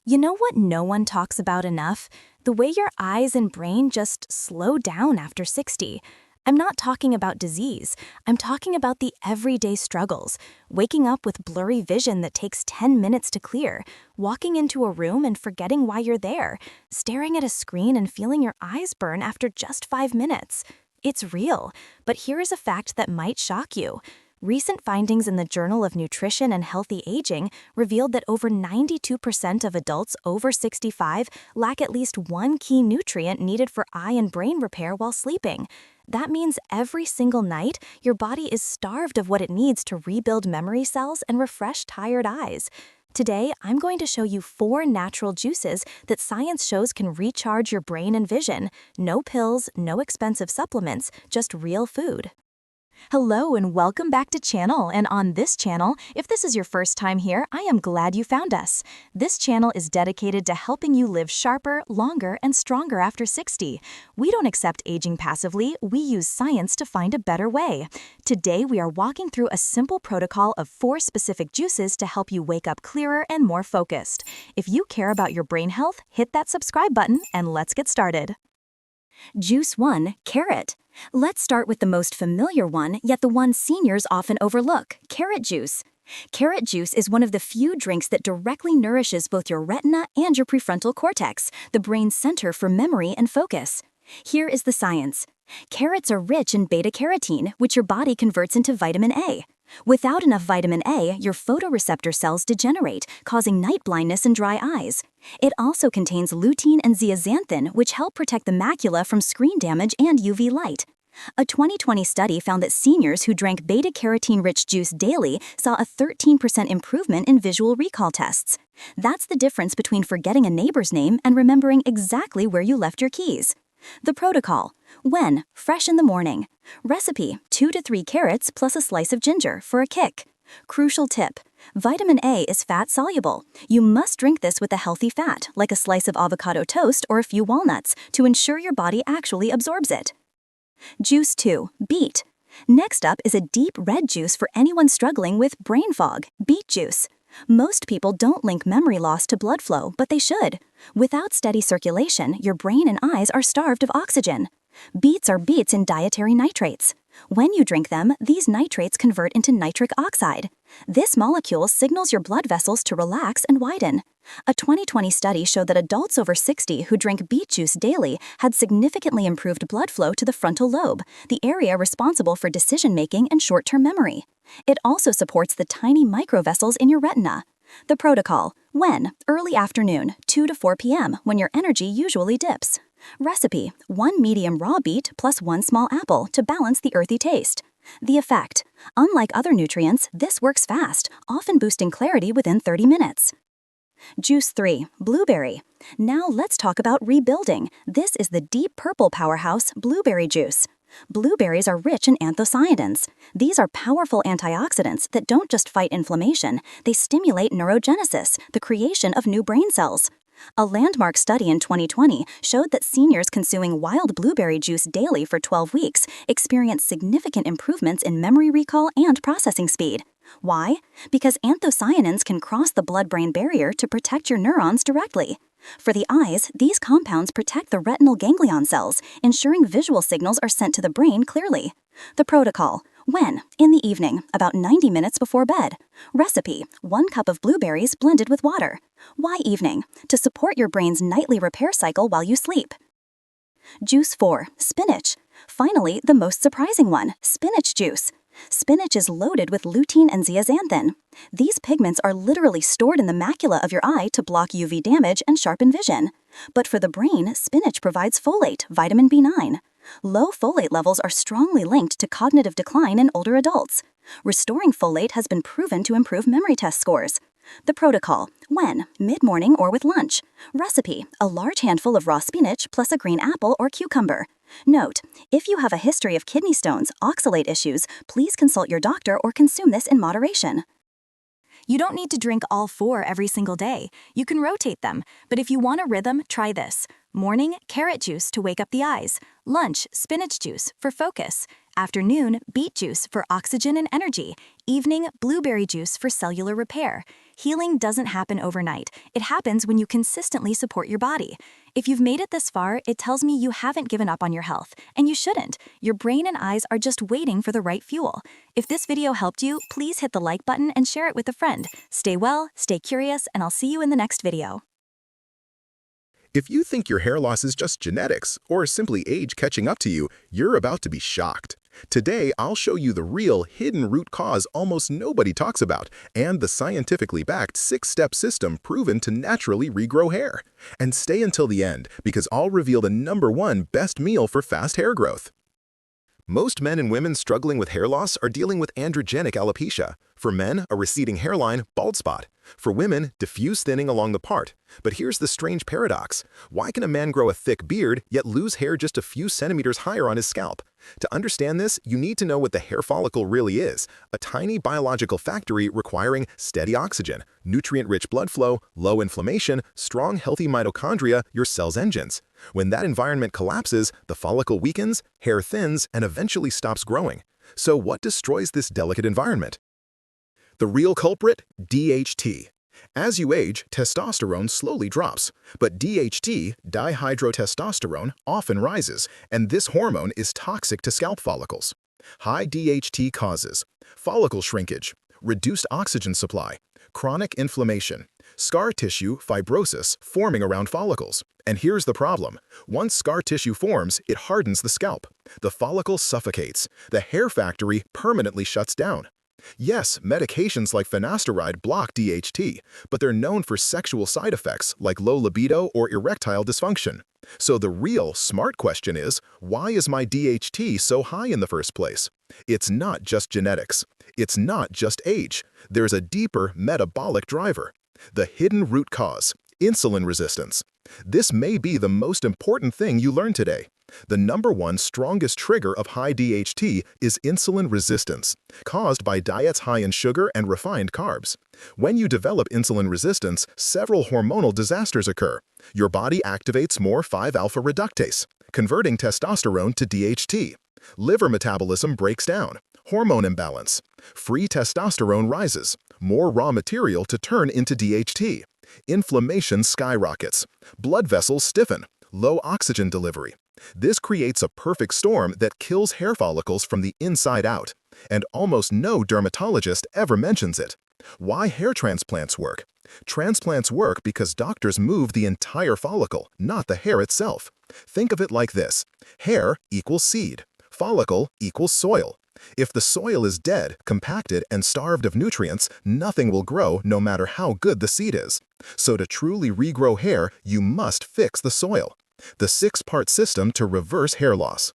You know what no one talks about enough? The way your eyes and brain just slow down after 60. I'm not talking about disease. I'm talking about the everyday struggles. Waking up with blurry vision that takes 10 minutes to clear, walking into a room and forgetting why you're there, staring at a screen and feeling your eyes burn after just 5 minutes. It's real, but here is a fact that might shock you. Recent findings in the Journal of Nutrition and Healthy Aging revealed that over 92% of adults over 65 lack at least one key nutrient needed for eye and brain repair while sleeping. That means every single night, your body is starved of what it needs to rebuild memory cells and refresh tired eyes. Today, I'm going to show you 4 natural juices that science shows can recharge your brain and vision. No pills, no expensive supplements, just real food. Hello and welcome back to channel, and on this channel, if this is your first time here, I am glad you found us. This channel is dedicated to helping you live sharper, longer, and stronger after 60. We don't accept aging passively, we use science to find a better way. Today we are walking through a simple protocol of 4 specific juices to help you wake up clearer and more focused. If you care about your brain health, hit that subscribe button and let's get started. Juice 1. Carrot. Let's start with the most familiar one, yet the one seniors often overlook, carrot juice. Carrot juice is one of the few drinks that directly nourishes both your retina and your prefrontal cortex, the brain's center for memory and focus. Here is the science. Carrots are rich in beta-carotene, which your body converts into vitamin A. Without enough vitamin A, your photoreceptor cells degenerate, causing night blindness and dry eyes. It also contains lutein and zeaxanthin, which help protect the macula from screen damage and UV light. A 2020 study found that seniors who drank beta-carotene-rich juice daily saw a 13% improvement in visual recall tests. That's the difference between forgetting a neighbor's name and remembering exactly where you left your keys. The protocol. When? Fresh in the morning. Recipe: 2 to 3 carrots plus a slice of ginger for a kick. Crucial tip. Vitamin A is fat-soluble. You must drink this with a healthy fat, like a slice of avocado toast or a few walnuts, to ensure your body actually absorbs it. Juice 2. Beet. Next up is a deep red juice for anyone struggling with brain fog, beet juice. Most people don't link memory loss to blood flow, but they should. Without steady circulation, your brain and eyes are starved of oxygen. Beets are beets in dietary nitrates. When you drink them, these nitrates convert into nitric oxide. This molecule signals your blood vessels to relax and widen. A 2020 study showed that adults over 60 who drink beet juice daily had significantly improved blood flow to the frontal lobe, the area responsible for decision-making and short-term memory. It also supports the tiny microvessels in your retina. The protocol. When? Early afternoon, 2 to 4 p.m., when your energy usually dips. Recipe: 1 medium raw beet plus 1 small apple to balance the earthy taste. The effect. Unlike other nutrients, this works fast, often boosting clarity within 30 minutes. Juice 3. Blueberry. Now let's talk about rebuilding. This is the deep purple powerhouse, blueberry juice. Blueberries are rich in anthocyanins. These are powerful antioxidants that don't just fight inflammation, they stimulate neurogenesis, the creation of new brain cells. A landmark study in 2020 showed that seniors consuming wild blueberry juice daily for 12 weeks experienced significant improvements in memory recall and processing speed. Why? Because anthocyanins can cross the blood-brain barrier to protect your neurons directly. For the eyes, these compounds protect the retinal ganglion cells, ensuring visual signals are sent to the brain clearly. The protocol. When? In the evening, about 90 minutes before bed. Recipe: 1 cup of blueberries blended with water. Why evening? To support your brain's nightly repair cycle while you sleep. Juice 4. Spinach. Finally, the most surprising one, spinach juice. Spinach is loaded with lutein and zeaxanthin. These pigments are literally stored in the macula of your eye to block UV damage and sharpen vision. But for the brain, spinach provides folate, vitamin B9. Low folate levels are strongly linked to cognitive decline in older adults. Restoring folate has been proven to improve memory test scores. The protocol. When? Mid-morning or with lunch. Recipe: a large handful of raw spinach plus a green apple or cucumber. Note: if you have a history of kidney stones, oxalate issues, please consult your doctor or consume this in moderation. You don't need to drink all 4 every single day. You can rotate them, but if you want a rhythm, try this. Morning, carrot juice to wake up the eyes. Lunch, spinach juice for focus. Afternoon, beet juice for oxygen and energy. Evening, blueberry juice for cellular repair. Healing doesn't happen overnight. It happens when you consistently support your body. If you've made it this far, it tells me you haven't given up on your health, and you shouldn't. Your brain and eyes are just waiting for the right fuel. If this video helped you, please hit the like button and share it with a friend. Stay well, stay curious, and I'll see you in the next video. If you think your hair loss is just genetics or simply age catching up to you, you're about to be shocked. Today, I'll show you the real hidden root cause almost nobody talks about and the scientifically backed 6-step system proven to naturally regrow hair. And stay until the end because I'll reveal the #1 best meal for fast hair growth. Most men and women struggling with hair loss are dealing with androgenic alopecia. For men, a receding hairline, bald spot. For women, diffuse thinning along the part. But here's the strange paradox. Why can a man grow a thick beard yet lose hair just a few centimeters higher on his scalp? To understand this, you need to know what the hair follicle really is, a tiny biological factory requiring steady oxygen, nutrient-rich blood flow, low inflammation, strong healthy mitochondria, your cell's engines. When that environment collapses, the follicle weakens, hair thins, and eventually stops growing. So what destroys this delicate environment? The real culprit? DHT. As you age, testosterone slowly drops, but DHT, dihydrotestosterone, often rises, and this hormone is toxic to scalp follicles. High DHT causes follicle shrinkage, reduced oxygen supply, chronic inflammation, scar tissue fibrosis forming around follicles. And here's the problem. Once scar tissue forms, it hardens the scalp. The follicle suffocates. The hair factory permanently shuts down. Yes, medications like finasteride block DHT, but they're known for sexual side effects like low libido or erectile dysfunction. So the real smart question is, why is my DHT so high in the first place? It's not just genetics. It's not just age. There's a deeper metabolic driver. The hidden root cause, insulin resistance. This may be the most important thing you learn today. The #1 strongest trigger of high DHT is insulin resistance, caused by diets high in sugar and refined carbs. When you develop insulin resistance, several hormonal disasters occur. Your body activates more 5-alpha reductase, converting testosterone to DHT. Liver metabolism breaks down. Hormone imbalance. Free testosterone rises. More raw material to turn into DHT. Inflammation skyrockets. Blood vessels stiffen. Low oxygen delivery. This creates a perfect storm that kills hair follicles from the inside out, and almost no dermatologist ever mentions it. Why hair transplants work? Transplants work because doctors move the entire follicle, not the hair itself. Think of it like this. Hair equals seed. Follicle equals soil. If the soil is dead, compacted, and starved of nutrients, nothing will grow no matter how good the seed is. So to truly regrow hair, you must fix the soil. The 6-part system to reverse hair loss.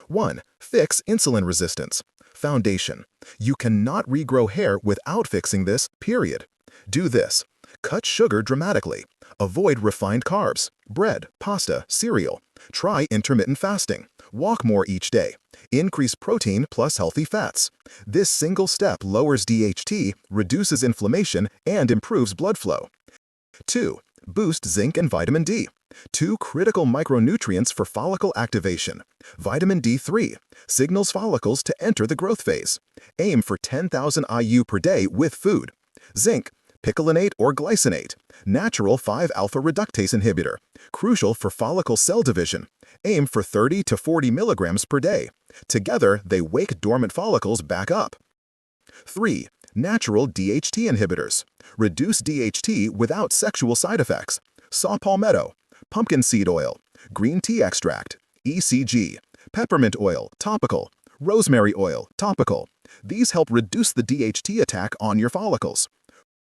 1. Fix insulin resistance. Foundation. You cannot regrow hair without fixing this, period. Do this. Cut sugar dramatically. Avoid refined carbs, bread, pasta, cereal. Try intermittent fasting. Walk more each day. Increase protein plus healthy fats. This single step lowers DHT, reduces inflammation, and improves blood flow. 2. Boost zinc and vitamin D. 2 critical micronutrients for follicle activation. Vitamin D3 signals follicles to enter the growth phase. Aim for 10,000 IU per day with food. Zinc, picolinate or glycinate, natural 5-alpha reductase inhibitor, crucial for follicle cell division. Aim for 30 to 40 milligrams per day. Together, they wake dormant follicles back up. 3. Natural DHT inhibitors. Reduce DHT without sexual side effects. Saw palmetto, pumpkin seed oil, green tea extract, ECG, peppermint oil, topical, rosemary oil, topical. These help reduce the DHT attack on your follicles.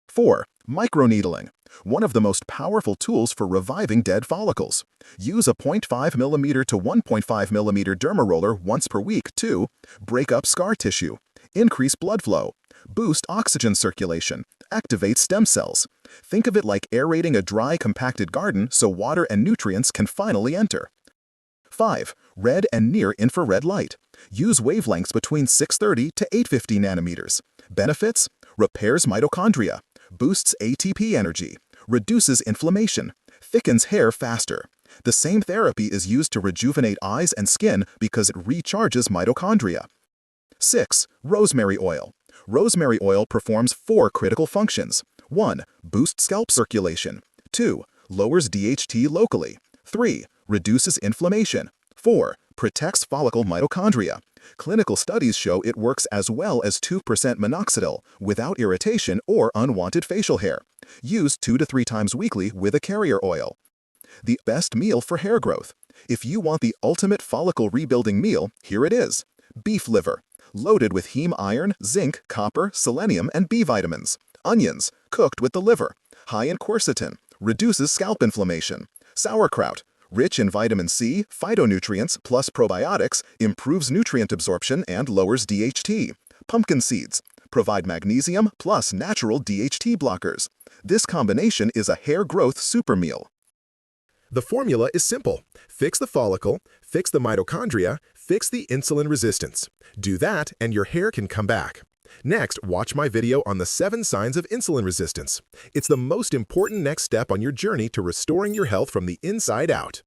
4. Microneedling. One of the most powerful tools for reviving dead follicles. Use a 0.5 mm to 1.5 mm derma roller once per week to break up scar tissue, increase blood flow, boost oxygen circulation, activate stem cells. Think of it like aerating a dry, compacted garden so water and nutrients can finally enter. 5. Red and near-infrared light. Use wavelengths between 630 to 850 nanometers. Benefits? Repairs mitochondria, boosts ATP energy, reduces inflammation, thickens hair faster. The same therapy is used to rejuvenate eyes and skin because it recharges mitochondria. 6. Rosemary oil. Rosemary oil performs 4 critical functions. 1. Boosts scalp circulation. 2. Lowers DHT locally. 3. Reduces inflammation. 4. Protects follicle mitochondria. Clinical studies show it works as well as 2% minoxidil without irritation or unwanted facial hair. Use 2 to 3 times weekly with a carrier oil. The best meal for hair growth. If you want the ultimate follicle rebuilding meal, here it is. Beef liver, loaded with heme iron, zinc, copper, selenium, and B vitamins. Onions, cooked with the liver, high in quercetin, reduces scalp inflammation. Sauerkraut, rich in vitamin C, phytonutrients plus probiotics, improves nutrient absorption and lowers DHT. Pumpkin seeds provide magnesium plus natural DHT blockers. This combination is a hair growth super meal. The formula is simple. Fix the follicle, fix the mitochondria, fix the insulin resistance. Do that and your hair can come back. Next, watch my video on the 7 signs of insulin resistance. It's the most important next step on your journey to restoring your health from the inside out.